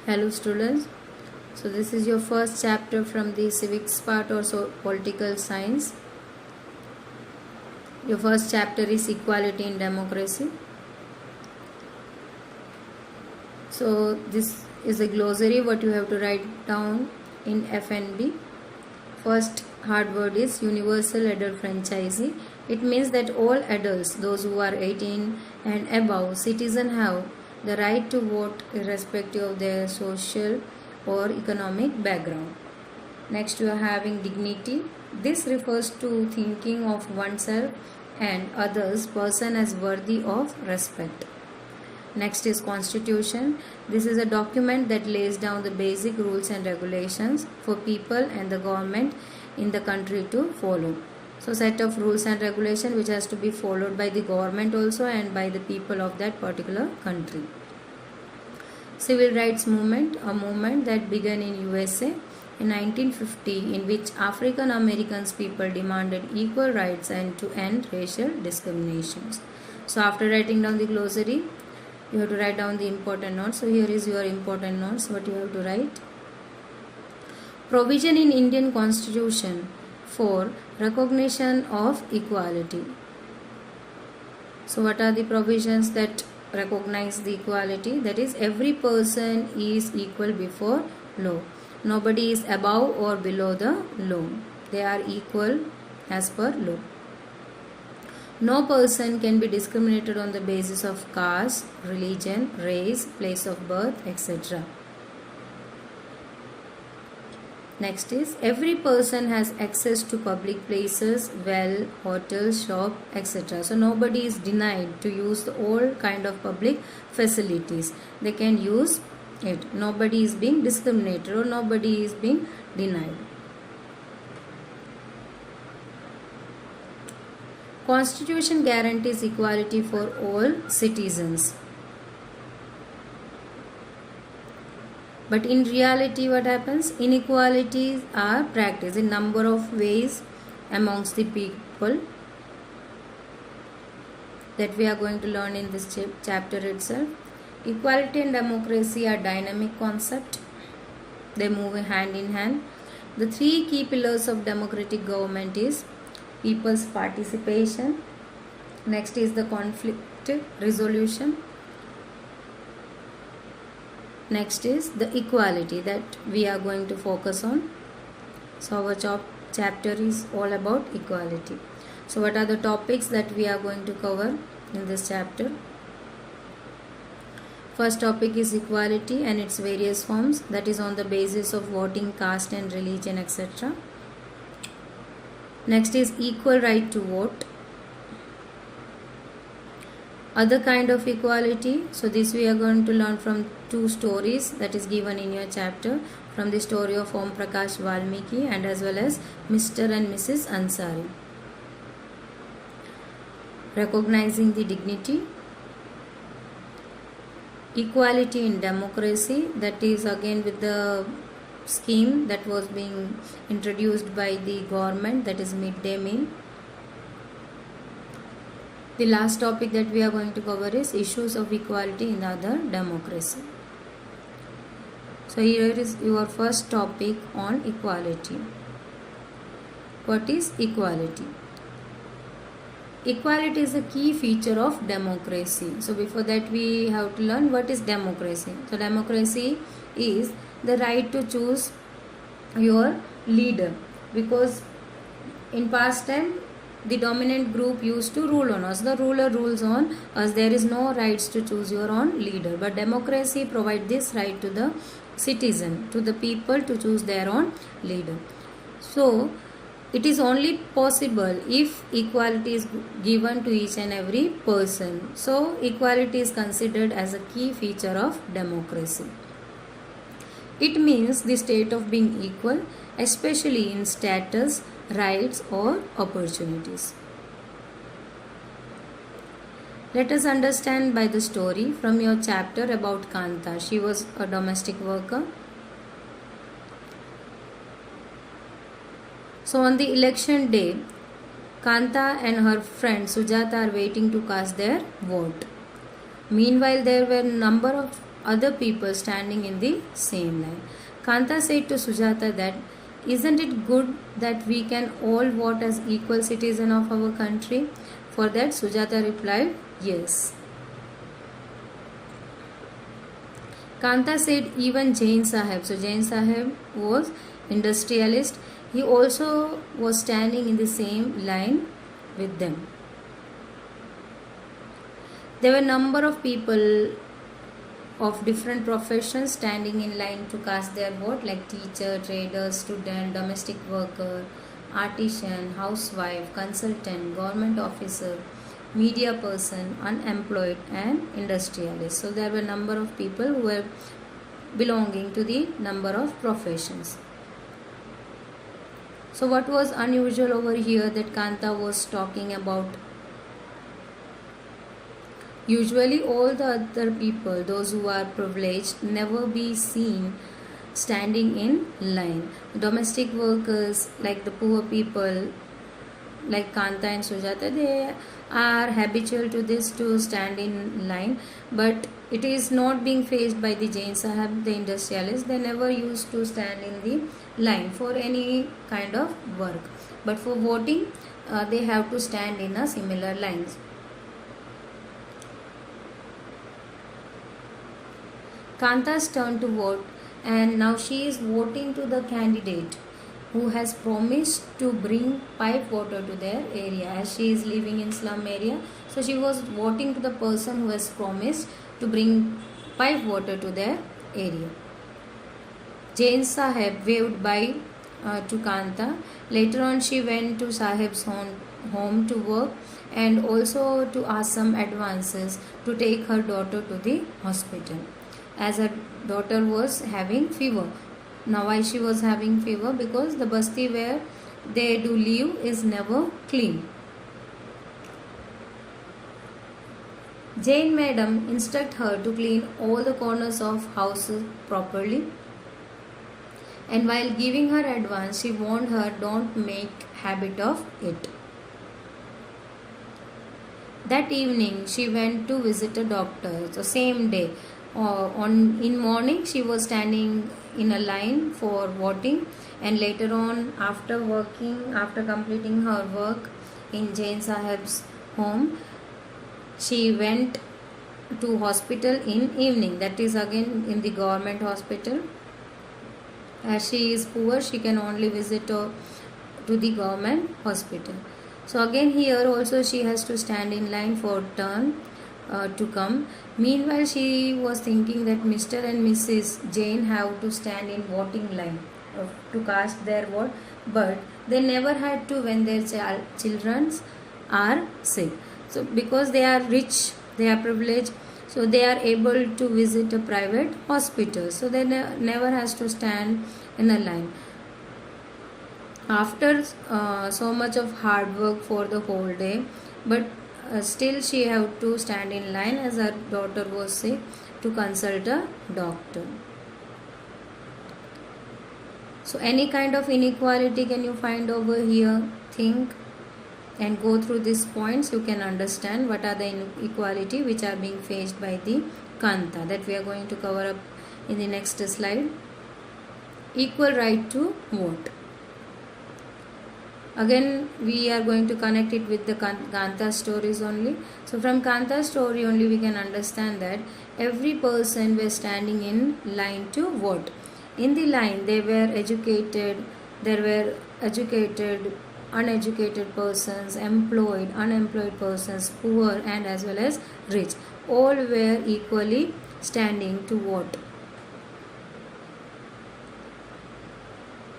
Hello students, so this is your first chapter from the civics part or so political science. Your first chapter is equality in democracy. So this is a glossary what you have to write down in FNB. First hard word is universal adult franchisee. It means that all adults, those who are 18 and above, citizens have the right to vote irrespective of their social or economic background. Next, you are having dignity. This refers to thinking of oneself and others person as worthy of respect. Next is constitution. This is a document that lays down the basic rules and regulations for people and the government in the country to follow. So set of rules and regulation which has to be followed by the government also and by the people of that particular country. Civil rights movement, a movement that began in USA in 1950 in which African Americans people demanded equal rights and to end racial discriminations. So after writing down the glossary, you have to write down the important notes. So here is your important notes what you have to write. Provision in Indian Constitution for recognition of equality. So what are the provisions that recognize the equality? That is, every person is equal before law. Nobody is above or below the law. They are equal as per law. No person can be discriminated on the basis of caste, religion, race, place of birth, etc. Next is, every person has access to public places, well, hotels, shop, etc. So nobody is denied to use all kind of public facilities. They can use it. Nobody is being discriminated or nobody is being denied. Constitution guarantees equality for all citizens. But in reality what happens? Inequalities are practiced in number of ways amongst the people that we are going to learn in this chapter itself. Equality and democracy are dynamic concepts. They move hand in hand. The three key pillars of democratic government is people's participation. Next is the conflict resolution. Next is the equality that we are going to focus on. So our chapter is all about equality. So what are the topics that we are going to cover in this chapter? First topic is equality and its various forms, that is on the basis of voting, caste and religion, etc. Next is equal right to vote. Other kind of equality, so this we are going to learn from two stories that is given in your chapter, from the story of Om Prakash Valmiki and as well as Mr. and Mrs. Ansari. Recognizing the dignity. Equality in democracy, that is again with the scheme that was being introduced by the government, that is midday meal. The last topic that we are going to cover is issues of equality in other democracy. So here is your first topic on equality. What is equality? Equality is a key feature of democracy. So before that we have to learn what is democracy. So democracy is the right to choose your leader, because in past time the dominant group used to rule on us. The ruler rules on us. There is no rights to choose your own leader. But democracy provides this right to the citizen, to the people to choose their own leader. So it is only possible if equality is given to each and every person. So equality is considered as a key feature of democracy. It means the state of being equal, especially in status, rights or opportunities. Let us understand by the story from your chapter about Kanta. She was a domestic worker. So on the election day, Kanta and her friend Sujata are waiting to cast their vote. Meanwhile, there were a number of other people standing in the same line. Kanta said to Sujata that, isn't it good that we can all vote as equal citizens of our country? For that, Sujata replied, yes. Kanta said even Jain Sahib, so Jain Sahib was industrialist, he also was standing in the same line with them. There were a number of people of different professions standing in line to cast their vote, like teacher, trader, student, domestic worker, artisan, housewife, consultant, government officer, media person, unemployed and industrialist. So there were a number of people who were belonging to the number of professions. So what was unusual over here that Kanta was talking about? Usually all the other people, those who are privileged, never be seen standing in line. Domestic workers, like the poor people, like Kanta and Sujata, they are habitual to this, to stand in line, but it is not being faced by the Jain Sahib, the industrialists. They never used to stand in the line for any kind of work, but for voting they have to stand in a similar lines. Kanta's turn to vote, and now she is voting to the candidate who has promised to bring pipe water to their area, as she is living in slum area. So she was voting to the person who has promised to bring pipe water to their area. Jain Sahib waved bye to Kanta. Later on she went to Sahib's home to work and also to ask some advances to take her daughter to the hospital, as her daughter was having fever. Now why she was having fever? Because the basti where they do live is never clean. Jain madam instruct her to clean all the corners of houses properly, and while giving her advice she warned her don't make habit of it. That evening she went to visit a doctor. So same day, in morning she was standing in a line for voting, and later on after completing her work in Jain Sahib's home, she went to hospital in evening, that is again in the government hospital. As she is poor, she can only visit to the government hospital. So again here also she has to stand in line for turn to come. Meanwhile she was thinking that Mr. and Mrs. Jain have to stand in voting line to cast their vote, but they never had to when their children are sick. So because they are rich, they are privileged, so they are able to visit a private hospital, so they never has to stand in a line. After so much of hard work for the whole day, but still she have to stand in line as her daughter was sick to consult a doctor. So any kind of inequality can you find over here? Think and go through these points, you can understand what are the inequality which are being faced by the Kanta, that we are going to cover up in the next slide. Equal right to vote. Again we are going to connect it with the Kanta stories only. So from Kanta story only we can understand that every person was standing in line to vote. In the line there were educated, uneducated persons, employed, unemployed persons, poor and as well as rich. All were equally standing to vote.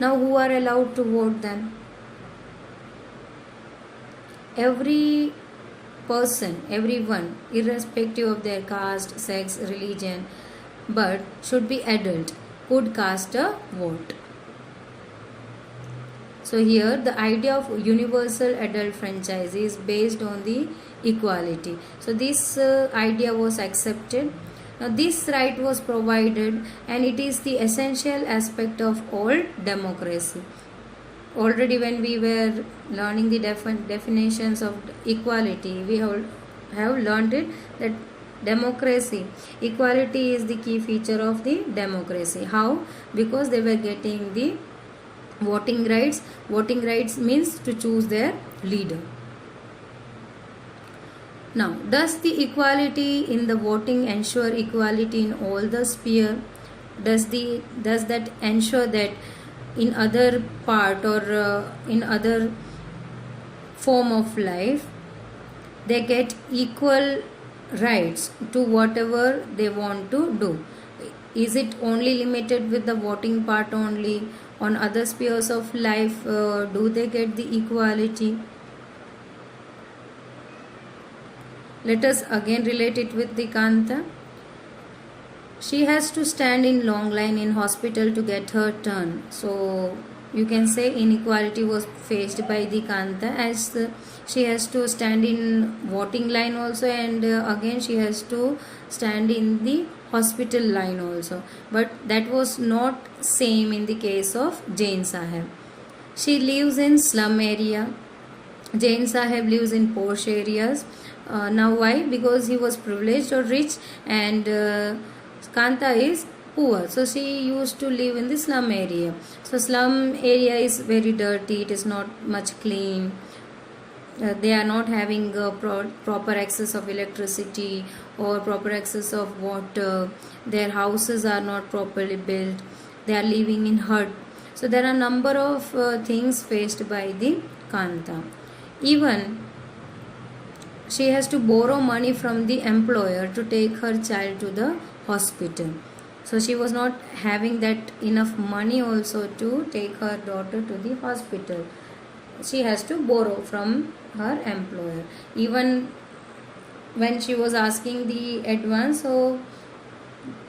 Now who are allowed to vote then? Every person, everyone, irrespective of their caste, sex, religion, but should be adult, could cast a vote. So here the idea of universal adult franchise is based on the equality. So this idea was accepted. Now this right was provided, and it is the essential aspect of all democracy. Already when we were learning the definitions of equality, we have learned it, that democracy. Equality is the key feature of the democracy. How? Because they were getting the voting rights. Voting rights means to choose their leader. Now, does the equality in the voting ensure equality in all the sphere? Does that ensure that in other part or in other form of life they get equal rights to whatever they want to do? Is it only limited with the voting part only? On other spheres of life, do they get the equality? Let us again relate it with the Kanta. She has to stand in long line in hospital to get her turn. So you can say inequality was faced by the Kanta, as she has to stand in voting line also, and again she has to stand in the hospital line also. But that was not same in the case of Jain Sahib. She lives in slum area. Jain Sahib lives in posh areas. Now why? Because he was privileged or rich, and Kanta is poor. So she used to live in the slum area. So slum area is very dirty. It is not much clean. They are not having proper access of electricity or proper access of water. Their houses are not properly built. They are living in hut. So there are number of things faced by the Kanta. Even she has to borrow money from the employer to take her child to the hospital. So she was not having that enough money also to take her daughter to the hospital. She has to borrow from her employer. Even when she was asking the advance, so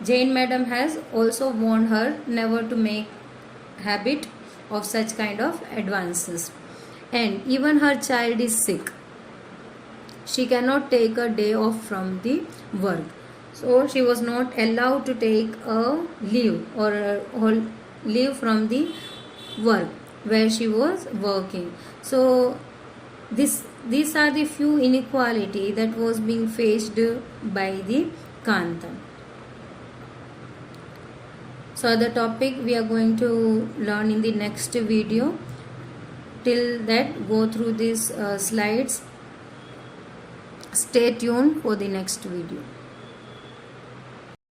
Jain madam has also warned her never to make habit of such kind of advances. And even her child is sick. She cannot take a day off from the work. So she was not allowed to take a leave or leave from the work where she was working. So these are the few inequality that was being faced by the Kanta. So the topic we are going to learn in the next video. Till that, go through these slides. Stay tuned for the next video.